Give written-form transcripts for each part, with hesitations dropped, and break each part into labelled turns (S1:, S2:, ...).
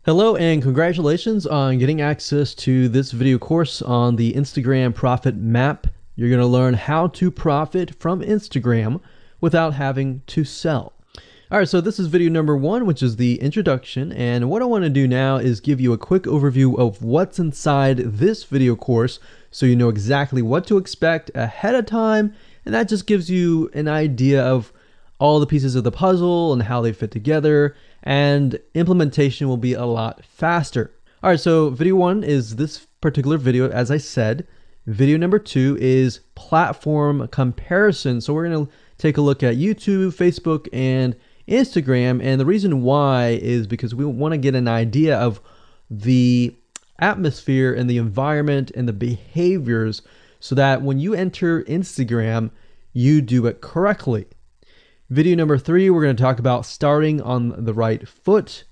S1: Hello and congratulations on getting access to this video course on the Instagram Profit Map. You're going to learn how to profit from Instagram without having to sell. All right, so this is video number 1, which is the introduction. And what I want to do now is give you a quick overview of what's inside this video course so you know exactly what to expect ahead of time. And that just gives you an idea of all the pieces of the puzzle and how they fit together, and implementation will be a lot faster. All right, so video 1 is this particular video, as I said. Video number 2 is platform comparison. So we're going to take a look at YouTube, Facebook, and Instagram. And the reason why is because we want to get an idea of the atmosphere and the environment and the behaviors so that when you enter Instagram, you do it correctly. Video number 3, we're going to talk about starting on the right foot.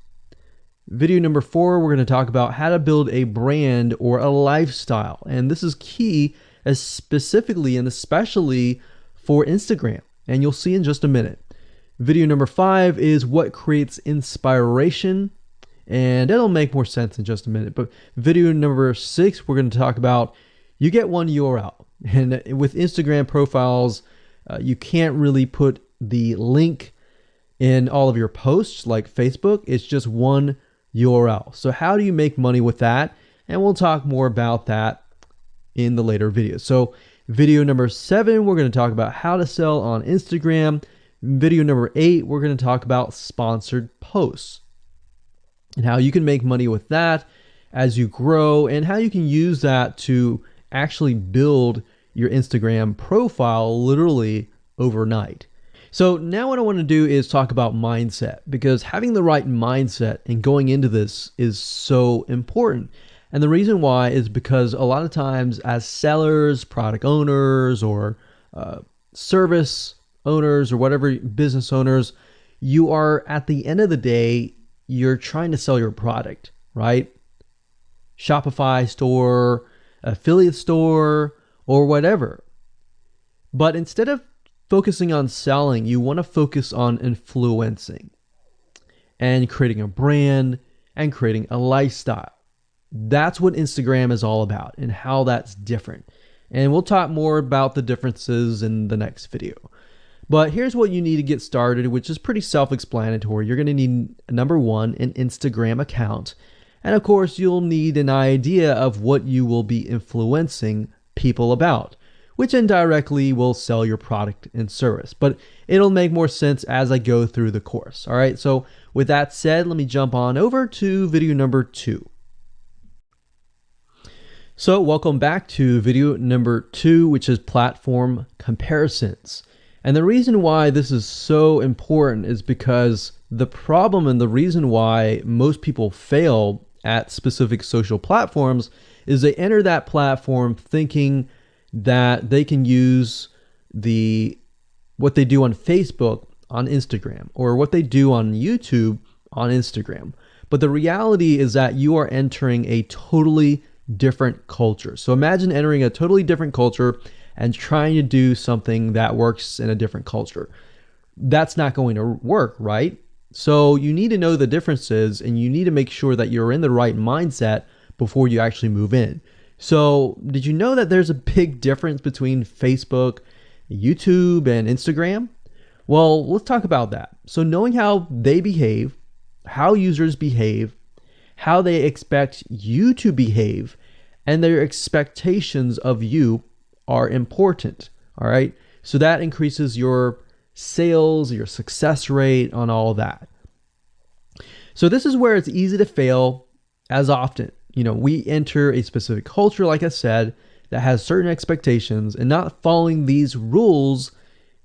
S1: Video number 4, we're going to talk about how to build a brand or a lifestyle. And this is key, as specifically and especially for Instagram. And you'll see in just a minute. Video number 5 is what creates inspiration. And it'll make more sense in just a minute. But video number 6, we're going to talk about you get one URL. And with Instagram profiles, you can't really put the link in all of your posts like Facebook. It's just one URL. So how do you make money with that? And we'll talk more about that in the later videos. So video number 7, we're going to talk about how to sell on Instagram. Video number 8, we're going to talk about sponsored posts and how you can make money with that as you grow, and how you can use that to actually build your Instagram profile literally overnight. So now what I want to do is talk about mindset, because having the right mindset and going into this is so important. And the reason why is because a lot of times as sellers, product owners, or service owners, or whatever business owners, you are, at the end of the day, you're trying to sell your product, right? Shopify store, affiliate store, or whatever. But instead of focusing on selling, you want to focus on influencing and creating a brand and creating a lifestyle. That's what Instagram is all about and how that's different. And we'll talk more about the differences in the next video. But here's what you need to get started, which is pretty self-explanatory. You're going to need, number 1, an Instagram account. And of course, you'll need an idea of what you will be influencing people about, which indirectly will sell your product and service. But it'll make more sense as I go through the course. All right, so with that said, let me jump on over to video number 2. So welcome back to video number 2, which is platform comparisons. And the reason why this is so important is because the problem and the reason why most people fail at specific social platforms is they enter that platform thinking that they can use what they do on Facebook on Instagram, or what they do on YouTube on Instagram. But the reality is that you are entering a totally different culture. So imagine entering a totally different culture and trying to do something that works in a different culture. That's not going to work, right? So you need to know the differences, and you need to make sure that you're in the right mindset before you actually move in. So did you know that there's a big difference between Facebook, YouTube, and Instagram? Well, let's talk about that. So knowing how they behave, how users behave, how they expect you to behave, and their expectations of you are important. All right. So that increases your sales, your success rate on all of that. So this is where it's easy to fail as often. We enter a specific culture, like I said, that has certain expectations, and not following these rules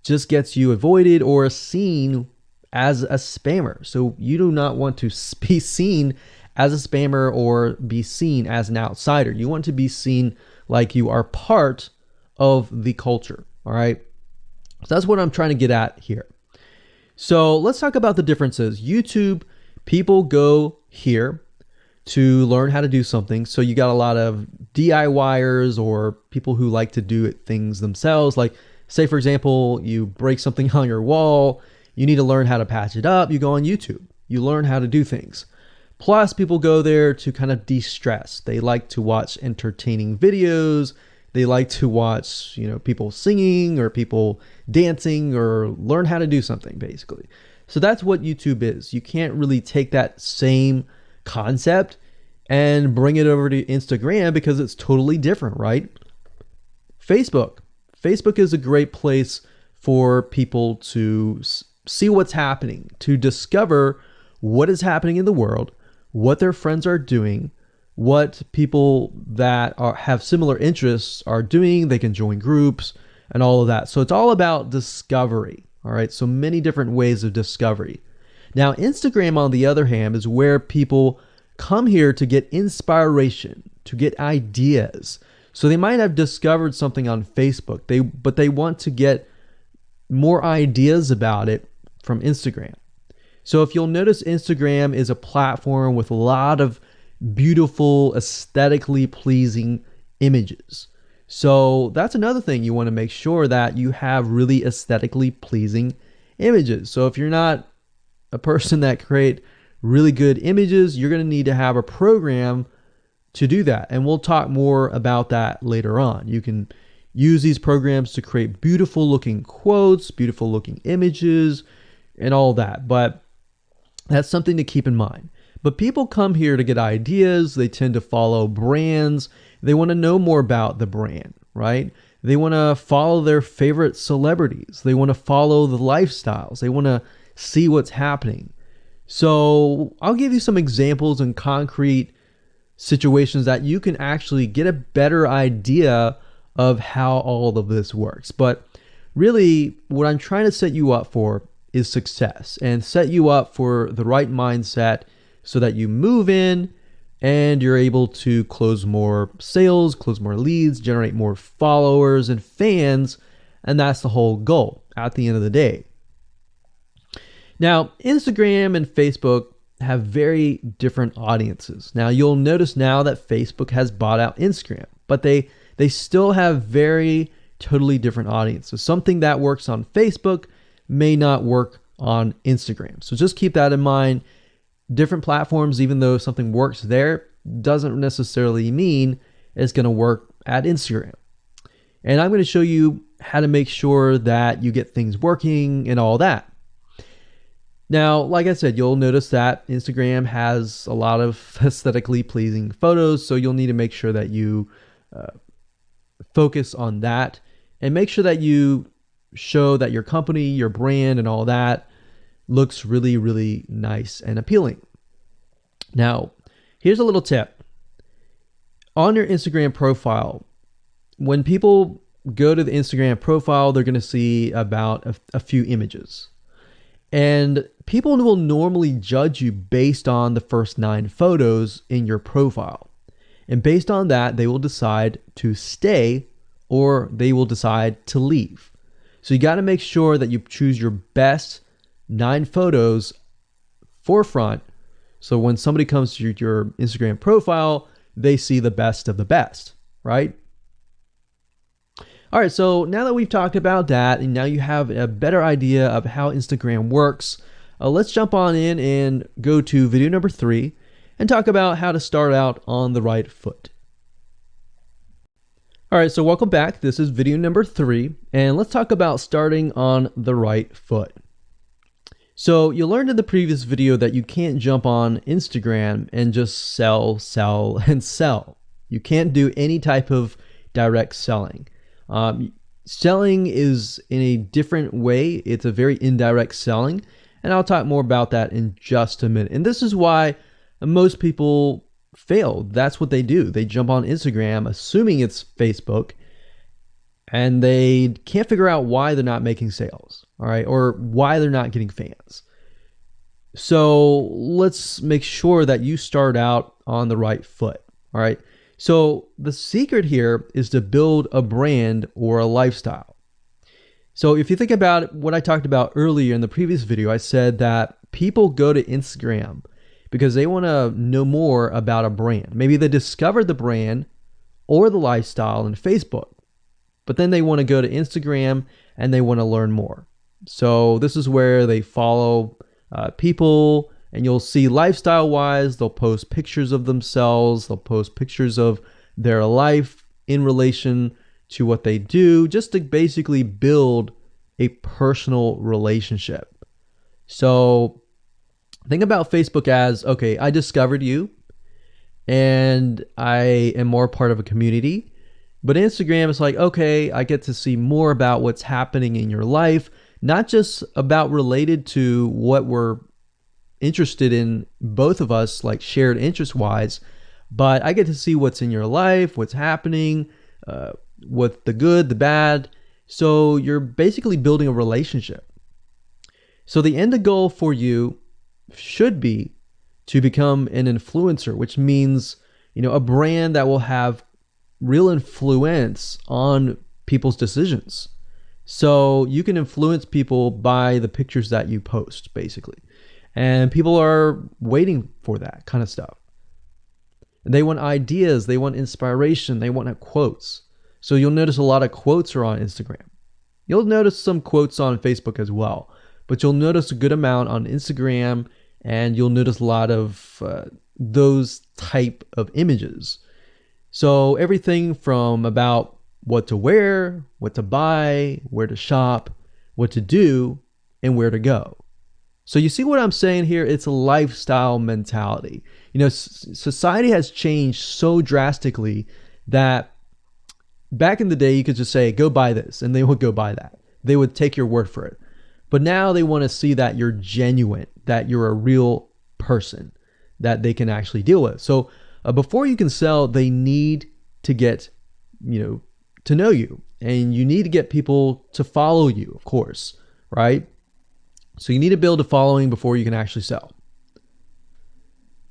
S1: just gets you avoided or seen as a spammer. So you do not want to be seen as a spammer or be seen as an outsider. You want to be seen like you are part of the culture. All right. So that's what I'm trying to get at here. So let's talk about the differences. YouTube, people go here to learn how to do something. So you got a lot of DIYers, or people who like to do things themselves. Like, say, for example, you break something on your wall, you need to learn how to patch it up. You go on YouTube, you learn how to do things. Plus, people go there to kind of de-stress. They like to watch entertaining videos. They like to watch, people singing or people dancing or learn how to do something, basically. So that's what YouTube is. You can't really take that same concept and bring it over to Instagram because it's totally different, right? Facebook is a great place for people to see what's happening, to discover what is happening in the world, what their friends are doing, what people that have similar interests are doing. They can join groups and all of that. So it's all about discovery. All right. So many different ways of discovery. Now, Instagram, on the other hand, is where people come here to get inspiration, to get ideas. So they might have discovered something on Facebook, but they want to get more ideas about it from Instagram. So if you'll notice, Instagram is a platform with a lot of beautiful, aesthetically pleasing images. So that's another thing. You want to make sure that you have really aesthetically pleasing images. So if you're not a person that create really good images, you're going to need to have a program to do that. And we'll talk more about that later on. You can use these programs to create beautiful looking quotes, beautiful looking images, and all that. But that's something to keep in mind. But people come here to get ideas. They tend to follow brands. They want to know more about the brand, right? They want to follow their favorite celebrities. They want to follow the lifestyles. They want to see what's happening. So I'll give you some examples and concrete situations that you can actually get a better idea of how all of this works. But really, what I'm trying to set you up for is success, and set you up for the right mindset so that you move in and you're able to close more sales, close more leads, generate more followers and fans. And that's the whole goal at the end of the day. Now, Instagram and Facebook have very different audiences. Now, you'll notice now that Facebook has bought out Instagram, but they still have very totally different audiences. Something that works on Facebook may not work on Instagram. So just keep that in mind. Different platforms, even though something works there, doesn't necessarily mean it's going to work at Instagram. And I'm going to show you how to make sure that you get things working and all that. Now, like I said, you'll notice that Instagram has a lot of aesthetically pleasing photos, so you'll need to make sure that you focus on that and make sure that you show that your company, your brand, and all that looks really, really nice and appealing. Now, here's a little tip. On your Instagram profile, when people go to the Instagram profile, they're going to see about a few images. And people will normally judge you based on the first 9 photos in your profile. And based on that, they will decide to stay or they will decide to leave. So you got to make sure that you choose your best 9 photos forefront. So when somebody comes to your Instagram profile, they see the best of the best, right? All right, so now that we've talked about that, and now you have a better idea of how Instagram works, let's jump on in and go to video number 3 and talk about how to start out on the right foot. All right, so welcome back. This is video number 3, and let's talk about starting on the right foot. So you learned in the previous video that you can't jump on Instagram and just sell, and sell. You can't do any type of direct selling. Selling is in a different way. It's a very indirect selling, and I'll talk more about that in just a minute. And this is why most people fail. That's what they do. They jump on Instagram assuming it's Facebook, and they can't figure out why they're not making sales, all right, or why they're not getting fans. So let's make sure that you start out on the right foot, all right? So the secret here is to build a brand or a lifestyle. So if you think about what I talked about earlier in the previous video, I said that people go to Instagram because they want to know more about a brand. Maybe they discovered the brand or the lifestyle in Facebook, but then they want to go to Instagram and they want to learn more. So this is where they follow people And you'll see lifestyle wise, they'll post pictures of themselves, they'll post pictures of their life in relation to what they do, just to basically build a personal relationship. So think about Facebook as, okay, I discovered you and I am more part of a community. But Instagram is like, okay, I get to see more about what's happening in your life, not just about related to what we're interested in, both of us, like shared interest wise, but I get to see what's in your life, what's happening, what the good, the bad. So you're basically building a relationship. So the end goal for you should be to become an influencer, which means, a brand that will have real influence on people's decisions. So you can influence people by the pictures that you post, basically. And people are waiting for that kind of stuff. They want ideas, they want inspiration, they want quotes. So you'll notice a lot of quotes are on Instagram. You'll notice some quotes on Facebook as well, but you'll notice a good amount on Instagram, and you'll notice a lot of those type of images. So everything from about what to wear, what to buy, where to shop, what to do, and where to go. So you see what I'm saying here? It's a lifestyle mentality. Society has changed so drastically that back in the day, you could just say, go buy this, and they would go buy that. They would take your word for it. But now they want to see that you're genuine, that you're a real person that they can actually deal with. So before you can sell, they need to get, to know you, and you need to get people to follow you, of course, right? So you need to build a following before you can actually sell.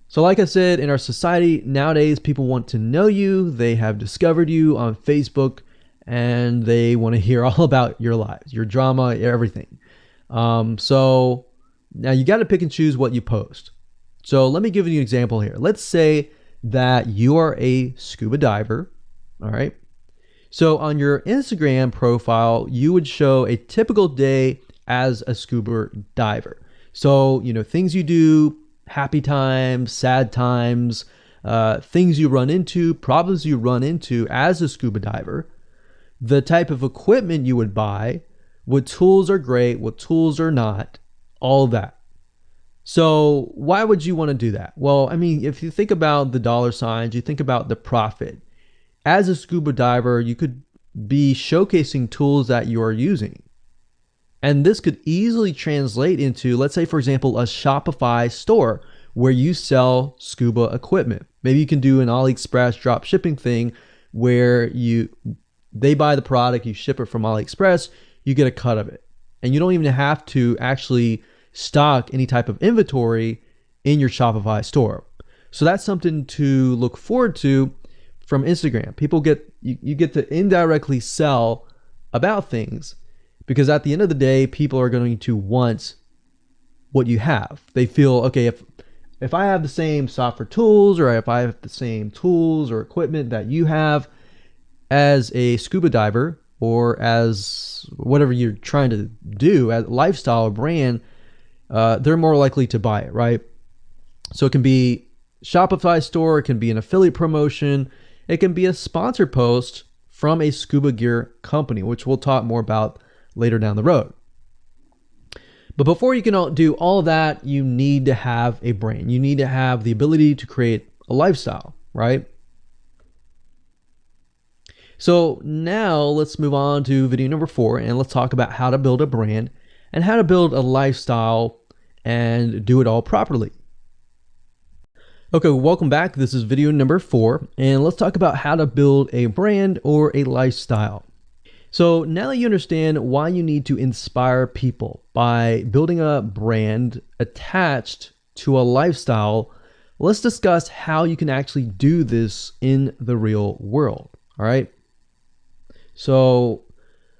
S1: So like I said, in our society nowadays, people want to know you. They have discovered you on Facebook, and they want to hear all about your lives, your drama, everything. So now you got to pick and choose what you post. So let me give you an example here. Let's say that you are a scuba diver, all right? So on your Instagram profile, you would show a typical day as a scuba diver. So, things you do, happy times, sad times, things you run into, problems you run into as a scuba diver, the type of equipment you would buy, what tools are great, what tools are not, all of that. So why would you want to do that? Well, if you think about the dollar signs, you think about the profit. As a scuba diver, you could be showcasing tools that you are using. And this could easily translate into, let's say, for example, a Shopify store where you sell scuba equipment. Maybe you can do an AliExpress drop shipping thing where they buy the product, you ship it from AliExpress, you get a cut of it. And you don't even have to actually stock any type of inventory in your Shopify store. So that's something to look forward to from Instagram. You get to indirectly sell about things, because at the end of the day, people are going to want what you have. They feel, okay, if I have the same software tools, or if I have the same tools or equipment that you have as a scuba diver, or as whatever you're trying to do as lifestyle or brand, they're more likely to buy it, right? So it can be Shopify store, it can be an affiliate promotion, it can be a sponsor post from a scuba gear company, which we'll talk more about later down the road. But before you can do all of that, you need to have a brand. You need to have the ability to create a lifestyle, right? So now let's move on to video number 4, and let's talk about how to build a brand and how to build a lifestyle and do it all properly. Okay, welcome back. This is video number 4, and let's talk about how to build a brand or a lifestyle. So now that you understand why you need to inspire people by building a brand attached to a lifestyle, let's discuss how you can actually do this in the real world. All right. So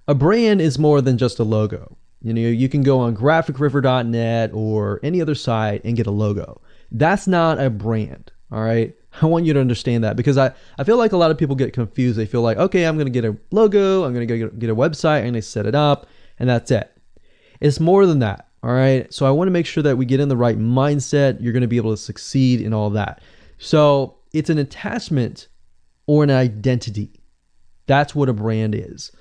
S1: a brand is more than just a logo. You can go on graphicriver.net or any other site and get a logo. That's not a brand. All right. I want you to understand that, because I feel like a lot of people get confused. They feel like, okay, I'm going to get a logo, I'm going to get a website, and they set it up, and that's it. It's more than that. All right. So I want to make sure that we get in the right mindset. You're going to be able to succeed in all of that. So it's an attachment or an identity. That's what a brand is.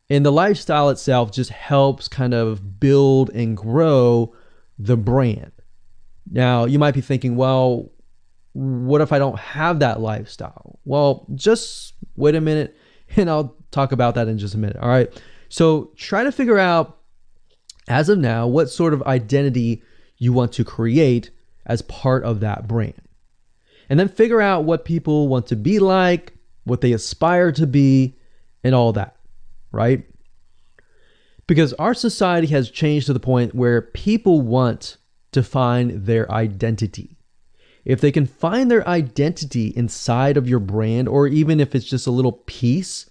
S1: And the lifestyle itself just helps kind of build and grow the brand. Now, you might be thinking, well, what if I don't have that lifestyle? Well, just wait a minute and I'll talk about that in just a minute. All right. So try to figure out, as of now, what sort of identity you want to create as part of that brand. And then figure out what people want to be like, what they aspire to be, and all that, right? Because our society has changed to the point where people want to find their identity. If they can find their identity inside of your brand, or even if it's just a little piece,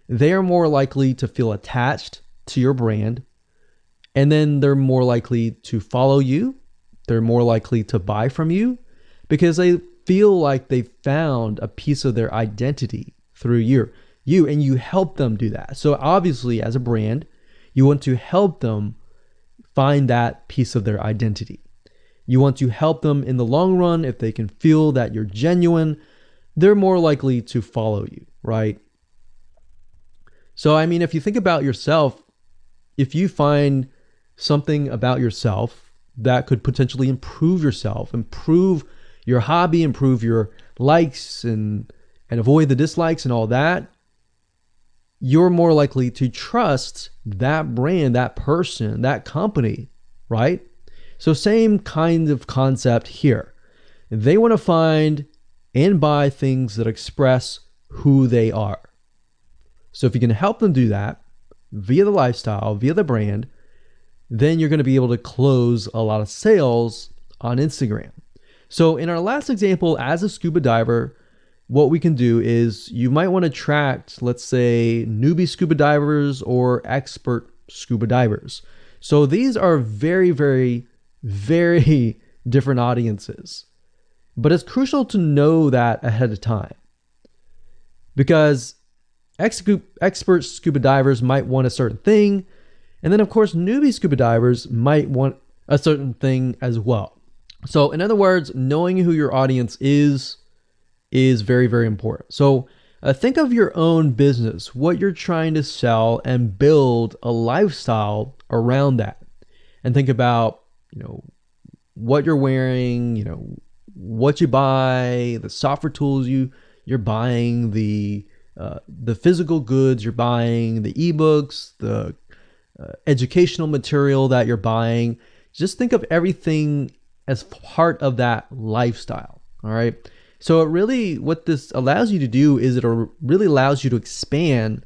S1: they are more likely to feel attached to your brand. And then they're more likely to follow you. They're more likely to buy from you because they feel like they found a piece of their identity through you, and you help them do that. So obviously, as a brand, you want to help them find that piece of their identity. You want to help them in the long run. If they can feel that you're genuine, they're more likely to follow you, right? So, I mean, if you think about yourself, if you find something about yourself that could potentially improve yourself, improve your hobby, improve your likes, and avoid the dislikes and all that, you're more likely to trust that brand, that person, that company, right? So same kind of concept here. They want to find and buy things that express who they are. So if you can help them do that via the lifestyle, via the brand, then you're going to be able to close a lot of sales on Instagram. So in our last example, as a scuba diver, what we can do is you might want to attract, let's say, newbie scuba divers or expert scuba divers. So these are very, very, very different audiences. But it's crucial to know that ahead of time, because expert scuba divers might want a certain thing. And then, of course, newbie scuba divers might want a certain thing as well. So in other words, knowing who your audience is very, very important. So think of your own business, what you're trying to sell, and build a lifestyle around that. And think about, what you're wearing, what you buy, the software tools you're buying, the physical goods you're buying, the ebooks, the educational material that you're buying. Just think of everything as part of that lifestyle. All right. So what this allows you to do is it really allows you to expand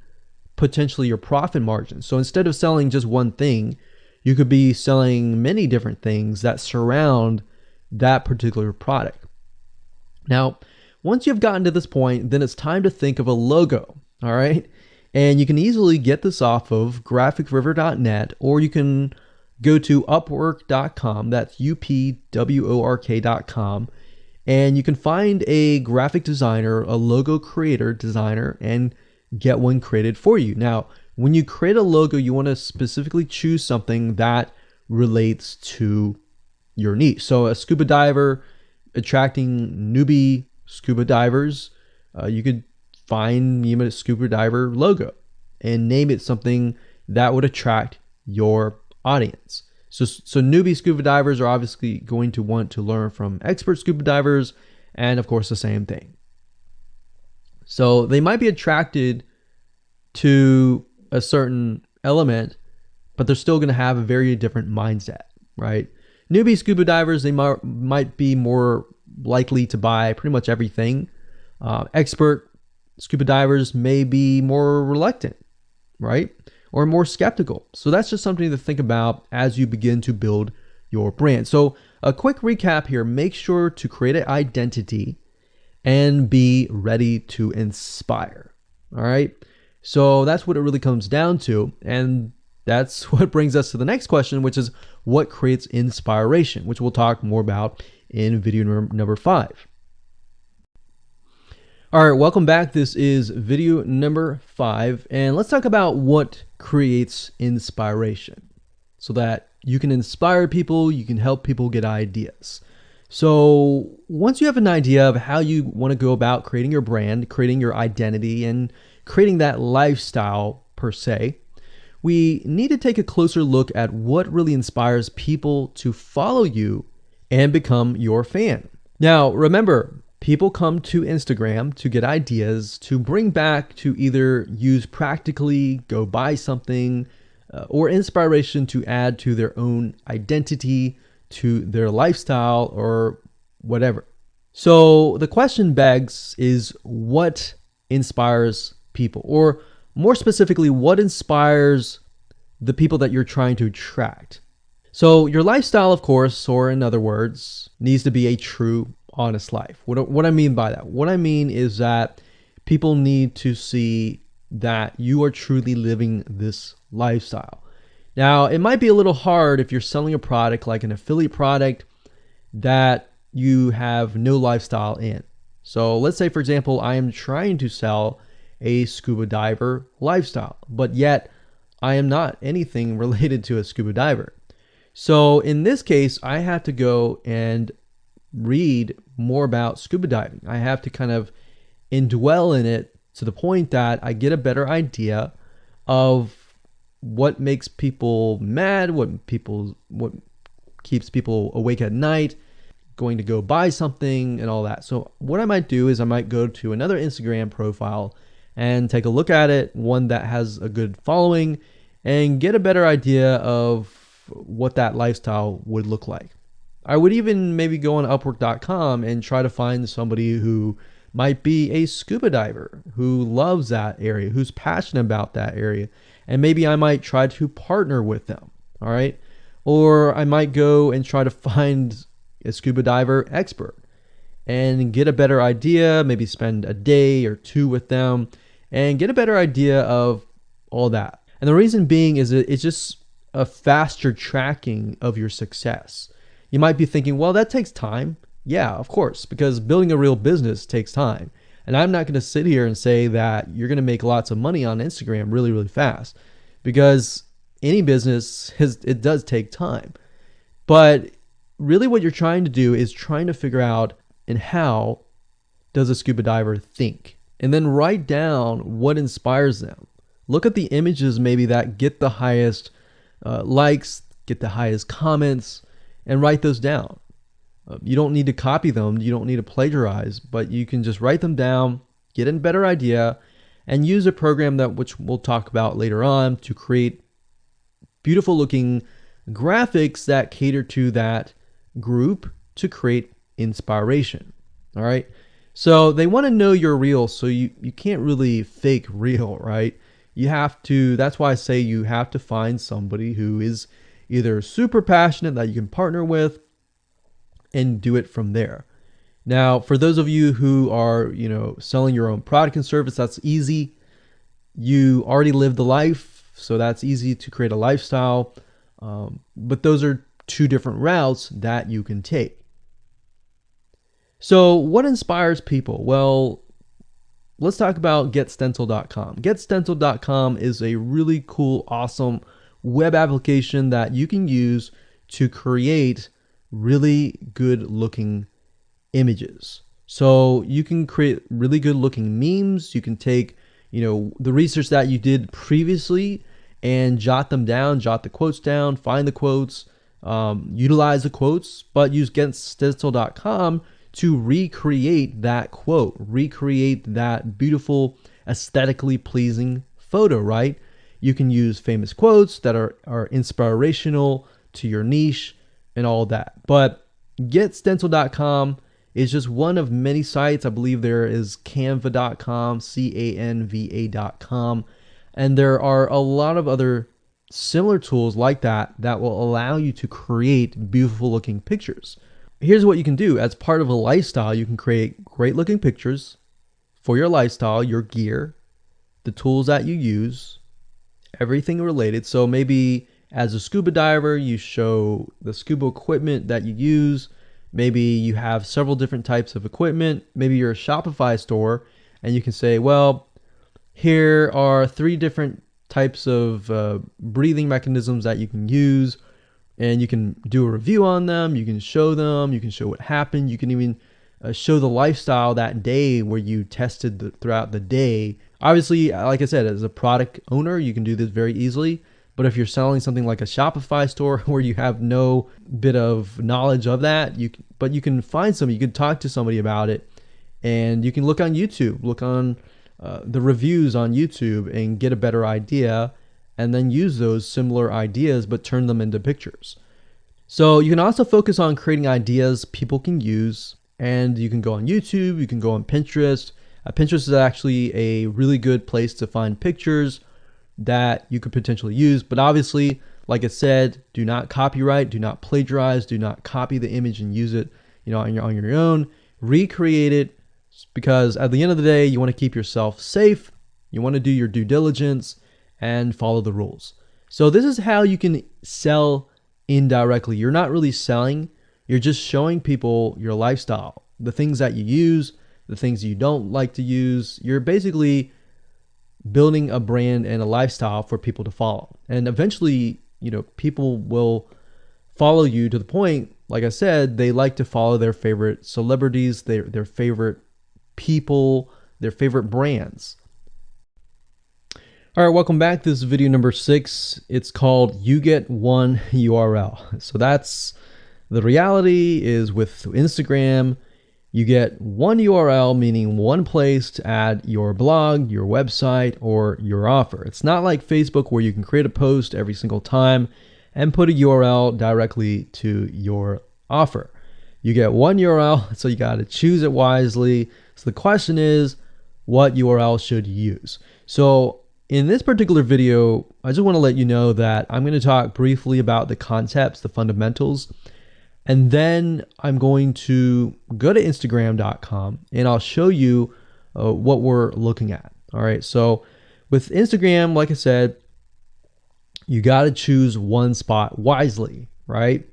S1: potentially your profit margin. So instead of selling just one thing, you could be selling many different things that surround that particular product. Now, once you've gotten to this point, then it's time to think of a logo. All right. And you can easily get this off of graphicriver.net, or you can go to upwork.com. That's upwork.com. And you can find a graphic designer, a logo creator, designer, and get one created for you. Now, when you create a logo, you want to specifically choose something that relates to your niche. So a scuba diver attracting newbie scuba divers, you could find a scuba diver logo and name it something that would attract your audience. So newbie scuba divers are obviously going to want to learn from expert scuba divers, and of course the same thing. So they might be attracted to a certain element, but they're still going to have a very different mindset, right? Newbie scuba divers, they might be more likely to buy pretty much everything. Expert scuba divers may be more reluctant, right? Or more skeptical. So that's just something to think about as you begin to build your brand. So a quick recap here: make sure to create an identity and be ready to inspire. All right. So that's what it really comes down to. And that's what brings us to the next question, which is what creates inspiration, which we'll talk more about in video number 5. All right, welcome back. This is video number 5, and let's talk about what creates inspiration so that You can inspire people, you can help people get ideas. So once you have an idea of how you want to go about creating your brand, creating your identity, and creating that lifestyle per se, we need to take a closer look at what really inspires people to follow you and become your fan. Now, remember, people come to Instagram to get ideas to bring back to either use practically, go buy something, or inspiration to add to their own identity, to their lifestyle, or whatever. So the question begs is, what inspires people? Or more specifically, what inspires the people that you're trying to attract? So your lifestyle, of course, or in other words, needs to be a true, honest life. What I mean by that? What I mean is that people need to see that you are truly living this lifestyle. Now, it might be a little hard if you're selling a product like an affiliate product that you have no lifestyle in. So let's say, for example, I am trying to sell a scuba diver lifestyle, but yet I am not anything related to a scuba diver. So in this case, I have to go and read more about scuba diving. I have to kind of indwell in it to the point that I get a better idea of what makes people mad, what keeps people awake at night, going to go buy something and all that. So what I might do is I might go to another Instagram profile and take a look at it, one that has a good following, and get a better idea of what that lifestyle would look like. I would even maybe go on Upwork.com and try to find somebody who might be a scuba diver, who loves that area, who's passionate about that area. And maybe I might try to partner with them, all right? Or I might go and try to find a scuba diver expert and get a better idea, maybe spend a day or two with them and get a better idea of all that. And the reason being is it's just a faster tracking of your success. You might be thinking, well, that takes time. Yeah, of course, because building a real business takes time. And I'm not going to sit here and say that you're going to make lots of money on Instagram really, really fast, because any business it does take time. But really what you're trying to do is trying to figure out, and how does a scuba diver think? And then write down what inspires them. Look at the images maybe that get the highest likes, get the highest comments, and write those down. You don't need to copy them. You don't need to plagiarize, but you can just write them down, get a better idea, and use a program which we'll talk about later on to create beautiful looking graphics that cater to that group to create inspiration. All right. So they want to know you're real. So you can't really fake real, right? You have to, that's why I say you have to find somebody who is either super passionate that you can partner with and do it from there. Now, for those of you who are, selling your own product and service, that's easy. You already live the life, so that's easy to create a lifestyle. But those are two different routes that you can take. So what inspires people? Well, let's talk about GetStencil.com. GetStencil.com is a really cool, awesome web application that you can use to create really good looking images. So you can create really good looking memes. You can take, the research that you did previously and jot them down, jot the quotes down, find the quotes, utilize the quotes, but use GetStencil.com to recreate that quote, recreate that beautiful, aesthetically pleasing photo, right? You can use famous quotes that are inspirational to your niche and all that. But GetStencil.com is just one of many sites. I believe there is Canva.com, Canva.com, and there are a lot of other similar tools like that will allow you to create beautiful looking pictures. Here's what you can do. As part of a lifestyle, you can create great looking pictures for your lifestyle, your gear, the tools that you use, everything related. So maybe as a scuba diver, you show the scuba equipment that you use. Maybe you have several different types of equipment. Maybe you're a Shopify store and you can say, well, here are 3 different types of breathing mechanisms that you can use and you can do a review on them. You can show them. You can show what happened. You can even show the lifestyle that day where you tested throughout the day. Obviously, like I said, as a product owner, you can do this very easily. But if you're selling something like a Shopify store where you have no bit of knowledge of that, you can find somebody, you can talk to somebody about it, and you can look on YouTube, look on the reviews on YouTube and get a better idea, and then use those similar ideas but turn them into pictures. So you can also focus on creating ideas people can use, and you can go on YouTube, you can go on Pinterest. Pinterest is actually a really good place to find pictures that you could potentially use. But obviously, like I said, do not copyright, do not plagiarize, do not copy the image and use it, on your own. Recreate it, because at the end of the day, you want to keep yourself safe. You want to do your due diligence and follow the rules. So this is how you can sell indirectly. You're not really selling, you're just showing people your lifestyle, the things that you use, the things you don't like to use. You're basically building a brand and a lifestyle for people to follow. And eventually, people will follow you to the point, like I said, they like to follow their favorite celebrities, their favorite people, their favorite brands. All right, welcome back. This is video number 6. It's called You Get One URL. So that's the reality is with Instagram, you get one URL, meaning one place to add your blog, your website, or your offer. It's not like Facebook where you can create a post every single time and put a URL directly to your offer. You get one URL, so you got to choose it wisely. So the question is, what URL should you use? So in this particular video, I just want to let you know that I'm going to talk briefly about the concepts, the fundamentals. And then I'm going to go to Instagram.com and I'll show you what we're looking at. All right. So with Instagram, like I said, you got to choose one spot wisely, right?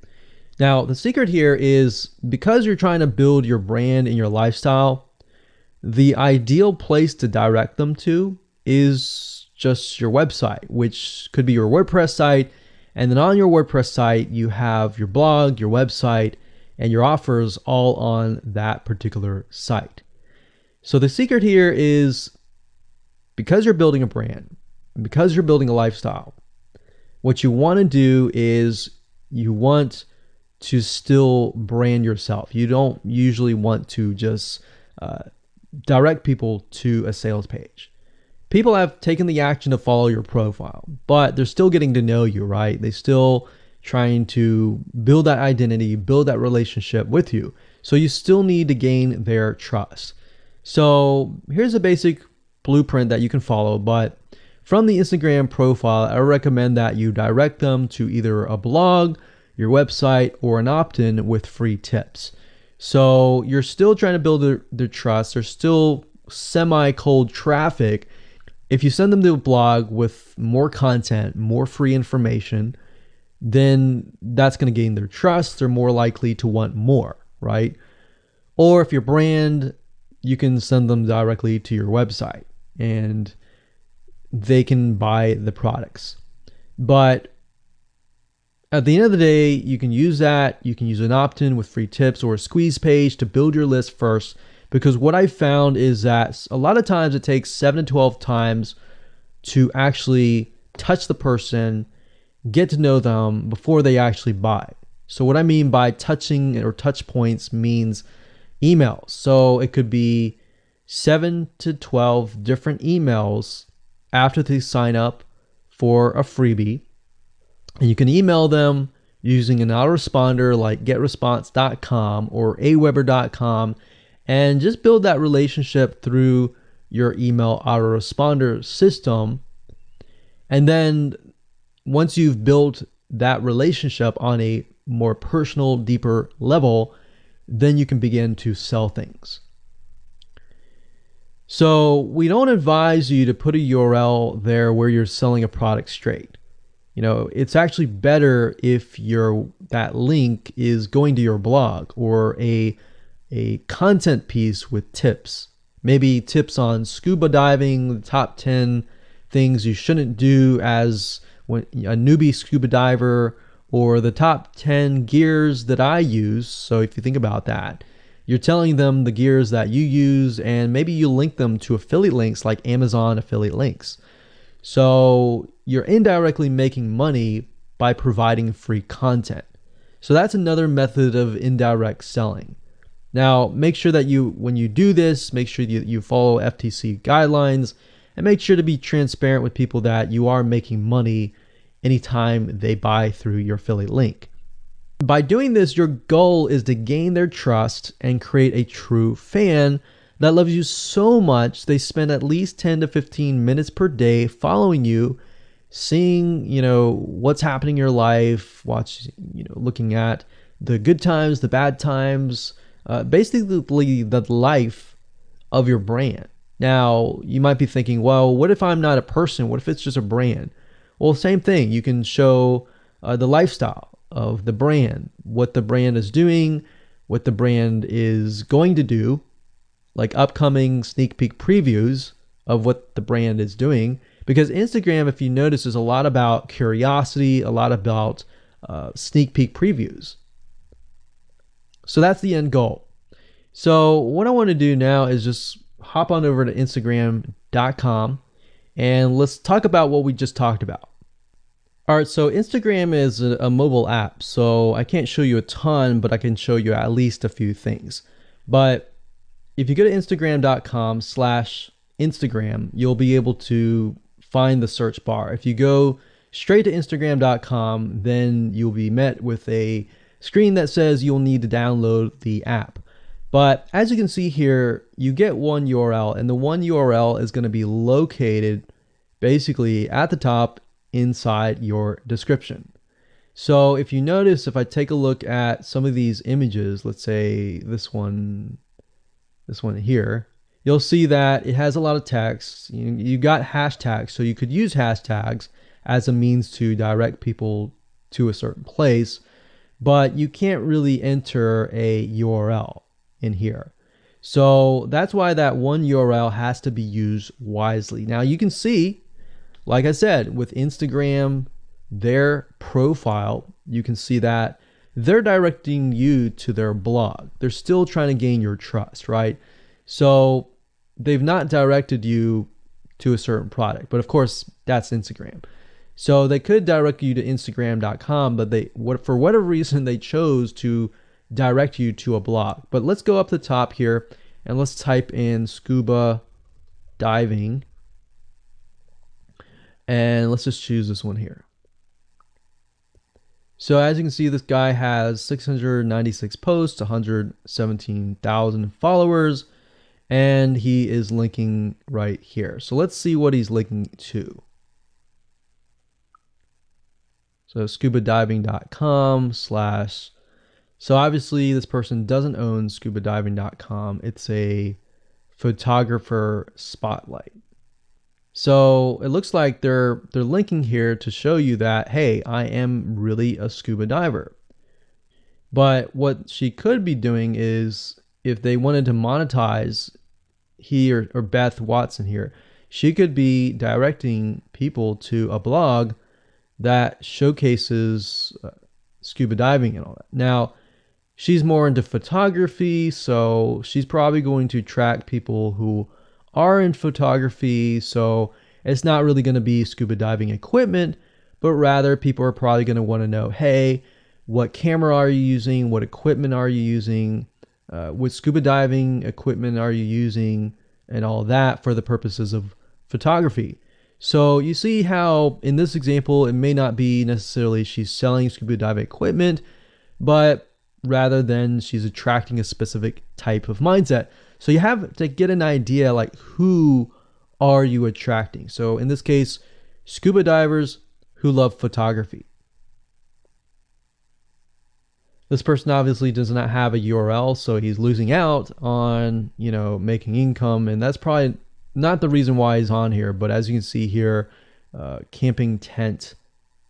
S1: Now, the secret here is because you're trying to build your brand and your lifestyle, the ideal place to direct them to is just your website, which could be your WordPress site. And then on your WordPress site, you have your blog, your website, and your offers all on that particular site. So the secret here is because you're building a brand, because you're building a lifestyle, what you want to do is you want to still brand yourself. You don't usually want to just direct people to a sales page. People have taken the action to follow your profile, but they're still getting to know you, right? They're still trying to build that identity, build that relationship with you. So you still need to gain their trust. So here's a basic blueprint that you can follow, but from the Instagram profile, I recommend that you direct them to either a blog, your website, or an opt-in with free tips. So you're still trying to build their trust. There's still semi-cold traffic. If you send them to a blog with more content, more free information, then that's going to gain their trust. They're more likely to want more, right? Or if your brand, you can send them directly to your website and they can buy the products. But at the end of the day, you can use that. You can use an opt-in with free tips or a squeeze page to build your list first. Because what I found is that a lot of times it takes 7 to 12 times to actually touch the person, get to know them before they actually buy. So what I mean by touching or touch points means emails. So it could be 7 to 12 different emails after they sign up for a freebie. And you can email them using an autoresponder like getresponse.com or aweber.com. And just build that relationship through your email autoresponder system. And then once you've built that relationship on a more personal, deeper level, then you can begin to sell things. So we don't advise you to put a URL there where you're selling a product straight. It's actually better if that link is going to your blog or a content piece with tips, maybe tips on scuba diving, the top 10 things you shouldn't do as a newbie scuba diver, or the top 10 gears that I use. So if you think about that, you're telling them the gears that you use, and maybe you link them to affiliate links like Amazon affiliate links. So you're indirectly making money by providing free content. So that's another method of indirect selling. Now, make sure that when you do this, make sure you follow FTC guidelines, and make sure to be transparent with people that you are making money anytime they buy through your affiliate link. By doing this, your goal is to gain their trust and create a true fan that loves you so much they spend at least 10 to 15 minutes per day following you, seeing, what's happening in your life, looking at the good times, the bad times, basically the life of your brand. Now, you might be thinking, well, what if I'm not a person? What if it's just a brand? Well, same thing. You can show the lifestyle of the brand, what the brand is doing, what the brand is going to do, like upcoming sneak peek previews of what the brand is doing. Because Instagram, if you notice, is a lot about curiosity, a lot about sneak peek previews. So that's the end goal. So what I want to do now is just hop on over to Instagram.com and let's talk about what we just talked about. All right, so Instagram is a mobile app, so I can't show you a ton, but I can show you at least a few things. But if you go to Instagram.com/Instagram, you'll be able to find the search bar. If you go straight to Instagram.com, then you'll be met with a screen that says you'll need to download the app. But as you can see here, you get one URL, and the one URL is going to be located basically at the top inside your description. So if you notice, if I take a look at some of these images, let's say this one here, you'll see that it has a lot of text. You got hashtags, so you could use hashtags as a means to direct people to a certain place, but you can't really enter a URL in here. So that's why that one URL has to be used wisely. Now you can see, like I said, with Instagram, their profile, you can see that they're directing you to their blog. They're still trying to gain your trust, right? So they've not directed you to a certain product, but of course that's Instagram. So they could direct you to Instagram.com, but for whatever reason, they chose to direct you to a blog. But let's go up the top here and let's type in scuba diving. And let's just choose this one here. So as you can see, this guy has 696 posts, 117,000 followers, and he is linking right here. So let's see what he's linking to. So scubadiving.com/. So obviously this person doesn't own scubadiving.com. It's a photographer spotlight. So it looks like they're linking here to show you that, hey, I am really a scuba diver. But what she could be doing is, if they wanted to monetize or Beth Watson here, she could be directing people to a blog that showcases scuba diving and all that. Now, she's more into photography, so she's probably going to track people who are in photography. So it's not really going to be scuba diving equipment, but rather people are probably going to want to know, hey, what camera are you using? What equipment are you using? What scuba diving equipment are you using? And all that for the purposes of photography. So you see how in this example, it may not be necessarily she's selling scuba diving equipment, but rather than she's attracting a specific type of mindset. So you have to get an idea, like, who are you attracting? So in this case, scuba divers who love photography. This person obviously does not have a URL, so he's losing out on, making income, and that's probably not the reason why he's on here. But as you can see here, camping tent,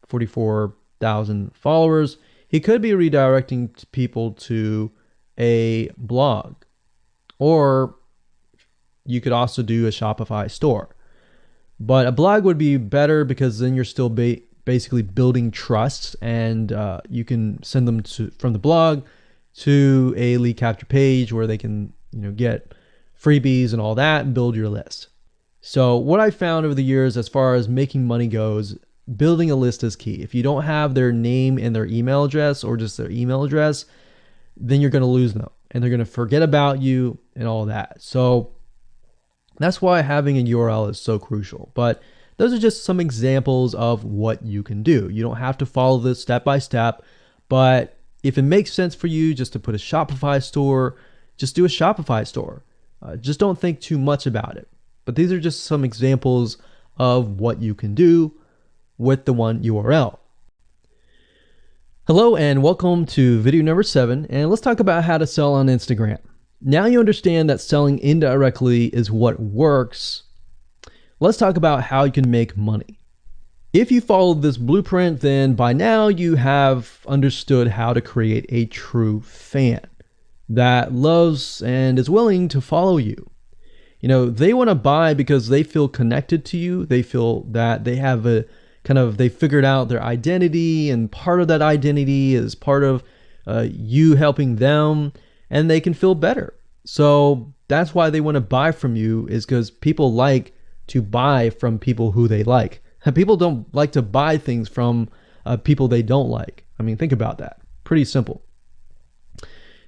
S1: 44,000 followers. He could be redirecting people to a blog, or you could also do a Shopify store. But a blog would be better because then you're still basically building trusts, and you can send them from the blog to a lead capture page where they can get freebies and all that and build your list. So what I found over the years as far as making money goes, building a list is key. If you don't have their name and their email address, or just their email address, then you're going to lose them and they're going to forget about you and all that. So that's why having a URL is so crucial. But those are just some examples of what you can do. You don't have to follow this step by step, but if it makes sense for you just to put a Shopify store, just do a Shopify store. Just don't think too much about it. But these are just some examples of what you can do with the one URL. Hello and welcome to video number 7, and let's talk about how to sell on Instagram. Now you understand that selling indirectly is what works. Let's talk about how you can make money. If you followed this blueprint, then by now you have understood how to create a true fan that loves and is willing to follow you. They want to buy because they feel connected to you. They feel that they have they figured out their identity, and part of that identity is part of you helping them, and they can feel better. So that's why they want to buy from you, is because people like to buy from people who they like. People don't like to buy things from people they don't like. I mean, think about that. Pretty simple.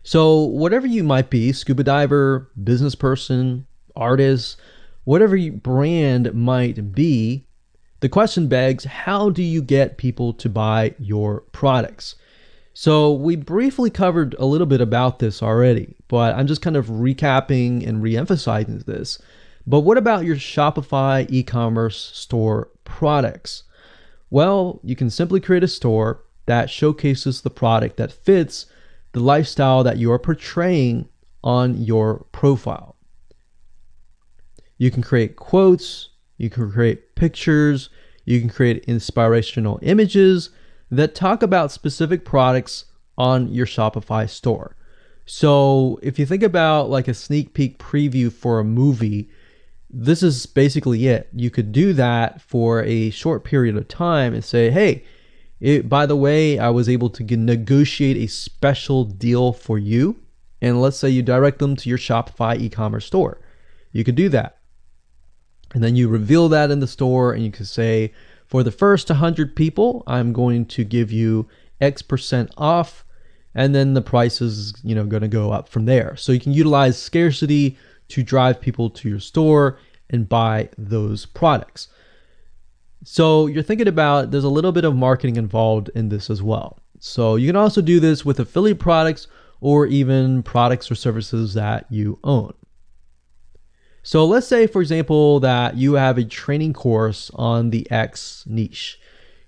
S1: So whatever you might be, scuba diver, business person, artist, whatever your brand might be, the question begs, how do you get people to buy your products? So we briefly covered a little bit about this already, but I'm just kind of recapping and re-emphasizing this. But what about your Shopify e-commerce store products? Well, you can simply create a store that showcases the product that fits the lifestyle that you are portraying on your profile. You can create quotes, you can create pictures, you can create inspirational images that talk about specific products on your Shopify store. So if you think about like a sneak peek preview for a movie, this is basically it. You could do that for a short period of time and say, hey, by the way, I was able to negotiate a special deal for you. And let's say you direct them to your Shopify e-commerce store. You could do that. And then you reveal that in the store, and you can say, for the first 100 people, I'm going to give you X% off. And then the price is, going to go up from there. So you can utilize scarcity to drive people to your store and buy those products. So you're thinking about, there's a little bit of marketing involved in this as well. So you can also do this with affiliate products or even products or services that you own. So let's say, for example, that you have a training course on the X niche.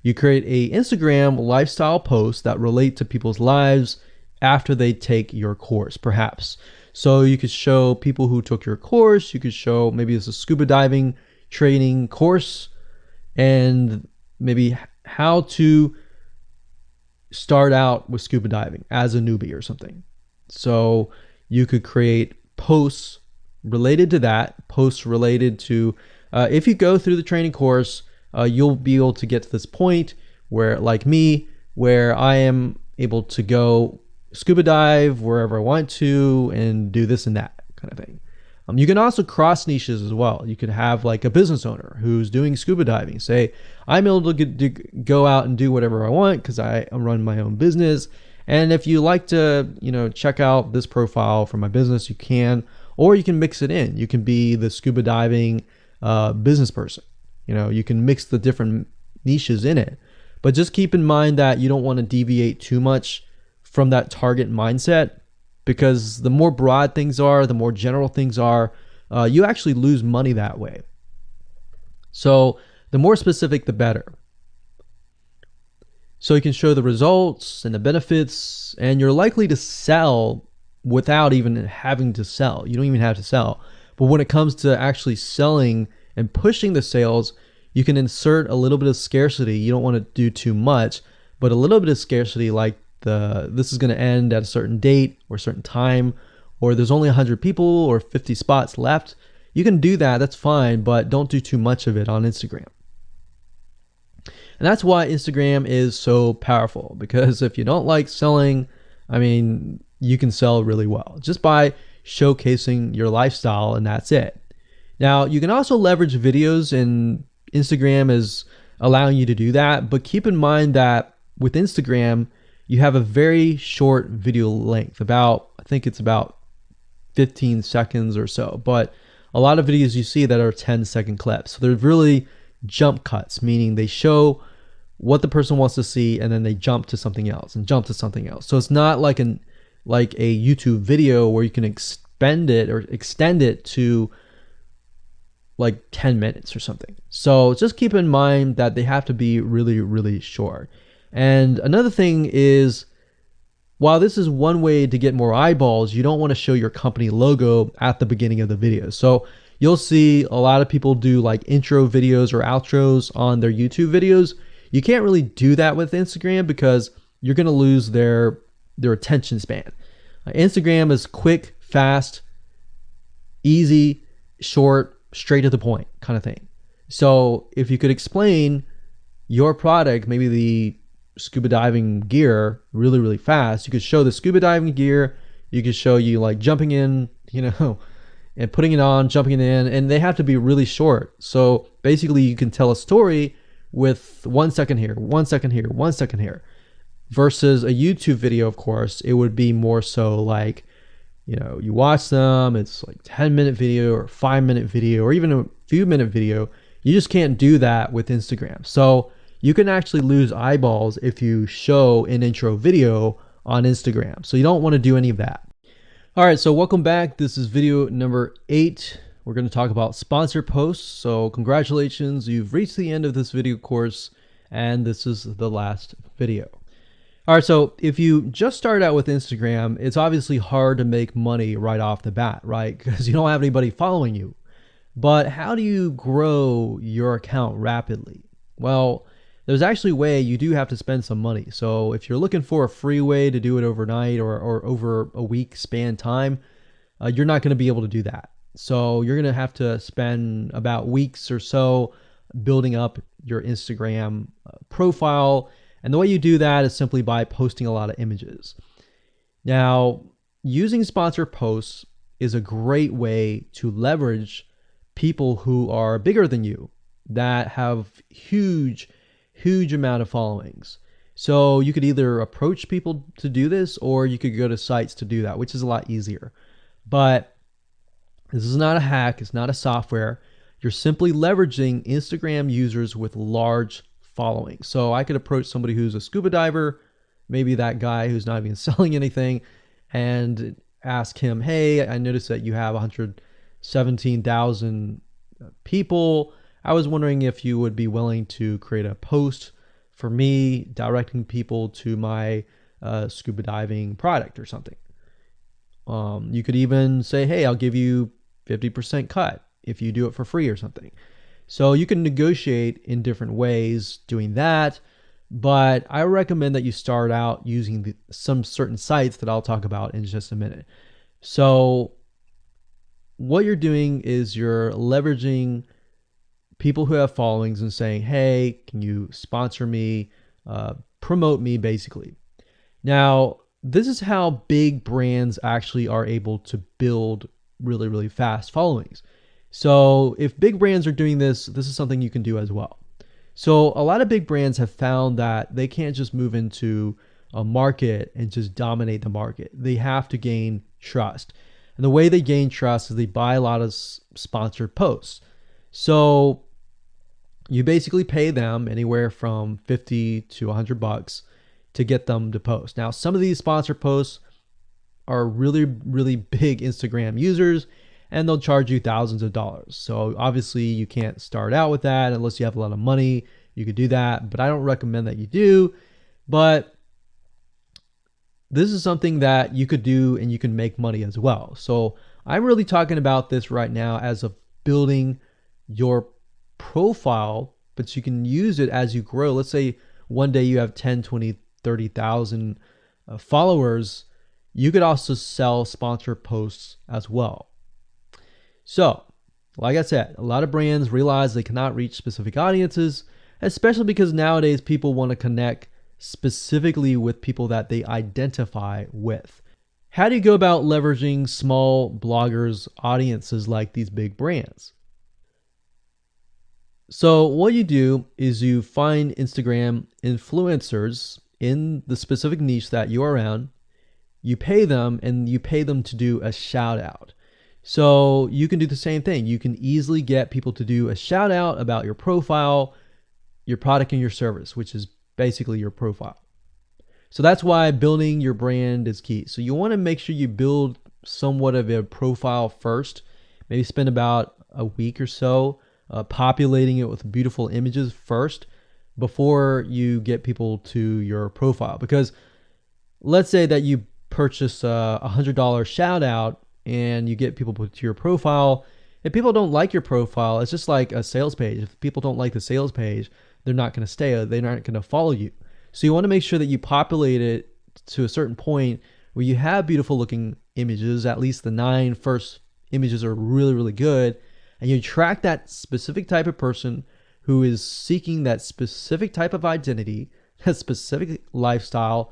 S1: You create a Instagram lifestyle post that relate to people's lives after they take your course, perhaps. So you could show people who took your course, you could show maybe it's a scuba diving training course, and maybe how to start out with scuba diving as a newbie or something. So you could create posts related to that, posts related to, if you go through the training course, you'll be able to get to this point where, like me, where I am able to go scuba dive wherever I want to and do this and that kind of thing. You can also cross niches as well. You could have like a business owner who's doing scuba diving. Say, I'm able to go out and do whatever I want because I run my own business. And if you like to, check out this profile for my business, you can, or you can mix it in. You can be the scuba diving business person. You can mix the different niches in it. But just keep in mind that you don't want to deviate too much from that target mindset, because the more broad things are, the more general things are, you actually lose money that way. So the more specific, the better. So you can show the results and the benefits, and you're likely to sell without even having to sell. You don't even have to sell. But when it comes to actually selling and pushing the sales, you can insert a little bit of scarcity. You don't want to do too much, but a little bit of scarcity, like this is going to end at a certain date or a certain time, or there's only 100 people or 50 spots left. You can do that, that's fine, but don't do too much of it on Instagram. And that's why Instagram is so powerful, because if you don't like selling, I mean, you can sell really well just by showcasing your lifestyle, and that's it. Now, you can also leverage videos, and Instagram is allowing you to do that, but keep in mind that with Instagram, you have a very short video length, I think it's about 15 seconds or so, but a lot of videos you see that are 10-second clips. So they're really jump cuts, meaning they show what the person wants to see and then they jump to something else and jump to something else. So it's not like a YouTube video where you can extend it to like 10 minutes or something. So just keep in mind that they have to be really, really short. And another thing is, while this is one way to get more eyeballs, you don't want to show your company logo at the beginning of the video. So you'll see a lot of people do like intro videos or outros on their YouTube videos. You can't really do that with Instagram because you're going to lose their attention span. Instagram is quick, fast, easy, short, straight to the point kind of thing. So if you could explain your product, maybe the scuba diving gear, really, really fast, you could show the scuba diving gear, you could show you like jumping in, and putting it on, jumping it in, and they have to be really short. So basically you can tell a story with 1 second here, 1 second here, 1 second here, versus a YouTube video. Of course, it would be more so like, you watch them, it's like 10-minute video or 5-minute video or even a few minute video. You just can't do that with Instagram. So you can actually lose eyeballs if you show an intro video on Instagram. So you don't want to do any of that. All right, so welcome back. This is video number 8. We're going to talk about sponsor posts. So congratulations, you've reached the end of this video course, and this is the last video. All right, so if you just started out with Instagram, it's obviously hard to make money right off the bat, right? Because you don't have anybody following you. But how do you grow your account rapidly? Well, there's actually a way. You do have to spend some money. So if you're looking for a free way to do it overnight or over a week span time, you're not going to be able to do that. So you're going to have to spend about weeks or so building up your Instagram profile. And the way you do that is simply by posting a lot of images. Now, using sponsored posts is a great way to leverage people who are bigger than you, that have huge amount of followings. So you could either approach people to do this, or you could go to sites to do that, which is a lot easier. But this is not a hack. It's not a software. You're simply leveraging Instagram users with large following. So I could approach somebody who's a scuba diver, maybe that guy who's not even selling anything, and ask him, hey, I noticed that you have 117,000 people. I was wondering if you would be willing to create a post for me directing people to my scuba diving product or something. You could even say, hey, I'll give you 50% cut if you do it for free or something. So you can negotiate in different ways doing that, but I recommend that you start out using some certain sites that I'll talk about in just a minute. So what you're doing is you're leveraging people who have followings and saying, hey, can you sponsor me, promote me, basically. Now, this is how big brands actually are able to build really, really fast followings. So if big brands are doing this, this is something you can do as well. So a lot of big brands have found that they can't just move into a market and just dominate the market. They have to gain trust. And the way they gain trust is they buy a lot of sponsored posts. So you basically pay them anywhere from $50 to $100 to get them to post. Now, some of these sponsored posts are really, really big Instagram users, and they'll charge you thousands of dollars. So obviously you can't start out with that unless you have a lot of money. You could do that, but I don't recommend that you do. But this is something that you could do and you can make money as well. So I'm really talking about this right now as of building your profile, but you can use it as you grow. Let's say one day you have 10, 20, 30,000 followers. You could also sell sponsored posts as well. So, like I said, a lot of brands realize they cannot reach specific audiences. especially because nowadays people want to connect specifically with people that they identify with. How do you go about leveraging small bloggers' audiences like these big brands? So what you do is you find Instagram influencers in the specific niche that you are around. You pay them, and you pay them to do a shout out. So you can do the same thing. You can easily get people to do a shout out about your profile, your product, and your service, which is basically your profile. So that's why building your brand is key. So you want to make sure you build somewhat of a profile first. Maybe spend about a week or so populating it with beautiful images first before you get people to your profile. Because let's say that you purchase a $100 shout out and you get people to your profile. If people don't like your profile, it's just like a sales page. If people don't like the sales page, they're not going to stay. They're not going to follow you. So you want to make sure that you populate it to a certain point where you have beautiful looking images. At least the 9 first images are really, really good. And you attract that specific type of person who is seeking that specific type of identity, that specific lifestyle.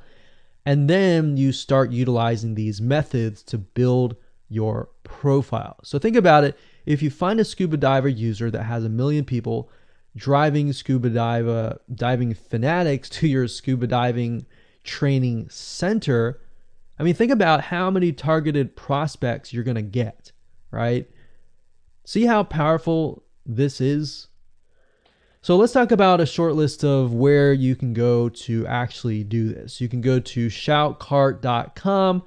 S1: And then you start utilizing these methods to build your profile. So think about it. If you find a scuba diver user that has 1 million people driving scuba diving fanatics to your scuba diving training center, I mean, think about how many targeted prospects you're going to get, right? See how powerful this is? So let's talk about a short list of where you can go to actually do this. You can go to shoutcart.com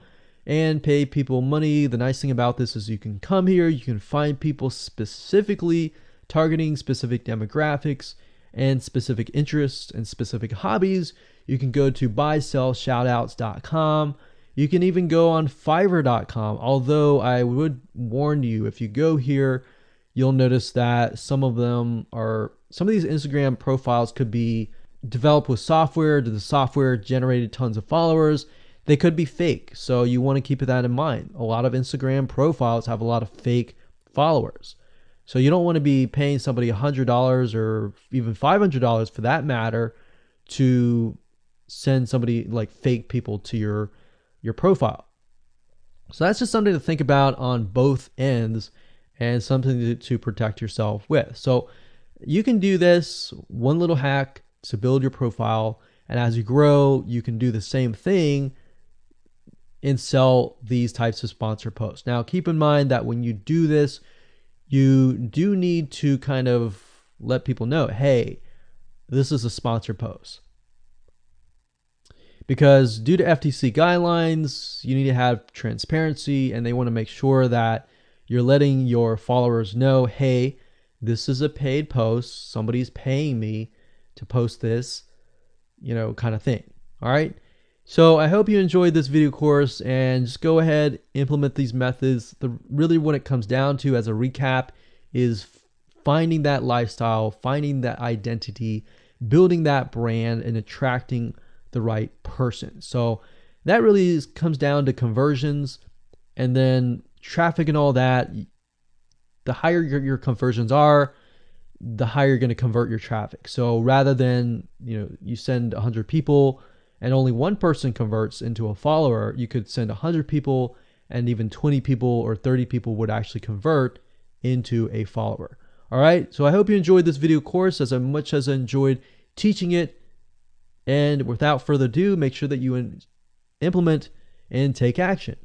S1: and pay people money. The nice thing about this is you can come here, you can find people specifically targeting specific demographics and specific interests and specific hobbies. You can go to buysellshoutouts.com. You can even go on fiverr.com. Although I would warn you, if you go here, you'll notice that some of these Instagram profiles could be developed with software. The software generated tons of followers. They could be fake. So you want to keep that in mind. A lot of Instagram profiles have a lot of fake followers. So you don't want to be paying somebody $100 or even $500 for that matter to send somebody like fake people to your profile. So that's just something to think about on both ends and something to protect yourself with. So you can do this one little hack to build your profile. And as you grow, you can do the same thing and sell these types of sponsor posts. Now, keep in mind that when you do this, you do need to kind of let people know, hey, this is a sponsored post. Because due to FTC guidelines, you need to have transparency, and they want to make sure that you're letting your followers know, hey, this is a paid post. Somebody's paying me to post this, kind of thing. All right. So I hope you enjoyed this video course, and just go ahead, implement these methods. Really what it comes down to as a recap is finding that lifestyle, finding that identity, building that brand, and attracting the right person. So that really comes down to conversions, and then traffic and all that. The higher your conversions are, the higher you're going to convert your traffic. So rather than, you send 100 people and only one person converts into a follower, you could send 100 people and even 20 people or 30 people would actually convert into a follower. All right. So I hope you enjoyed this video course as much as I enjoyed teaching it. And without further ado, make sure that you implement and take action.